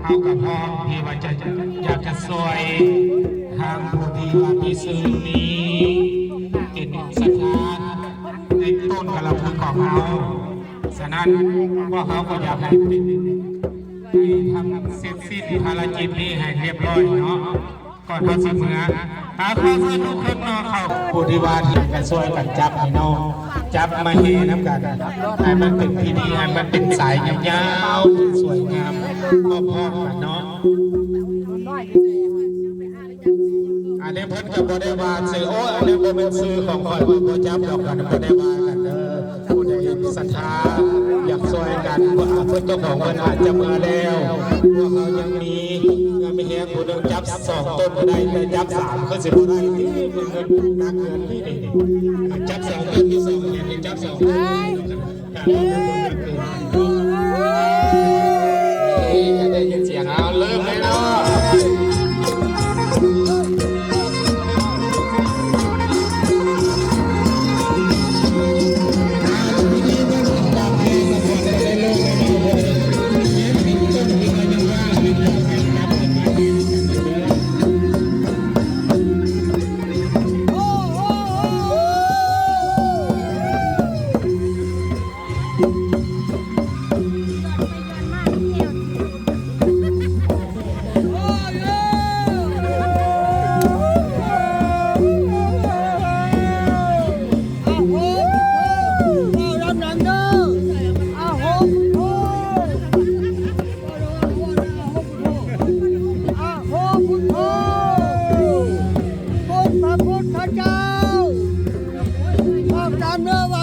เอากับพ่อที่ว่าจะอยากจะซอยทางผู้ที่ว่ามีสื่อมีเป็นศรัทธาในต้นกระพือของเราฉะนั้นพวกเขาก็อยากให้ทำเสร็จสิ้นภารกิจนี้ให้เรียบร้อยเนาะก่อนเขาสิเมื่อขอเชิญทุกคนเนาะเขาผู้ที่ว่าที่กันช่วยกันจับให้น้องจับมาเฮน้ำกันให้มันเป็นพิธีให้มันเป็นสายยาวๆสวยงามพ่อกันเนาะอันนี้เพิ่นกับบริวารซื้อโอ้อันนี้เป็นซื้อของคอยบ่จับดอกกันบริวารกันเด้อผู้ใดศรัทธาอยากช่วยกันเพิ่นเจ้าของเพิ่นอาจจะมาแล้วพวกเขายังมีไม่แห้งผู้นึงจับ2 ต้นก็ได้แต่จับ3ก็สิบ่ได้ที่เงินนักเงินที่นี่จับ2 ต้นที่2เนี่ยจับ2 ต้นได้ยินเสียงเอาเริ่มเลยเนาะพระเจ้าบอกตามเนื้อว่า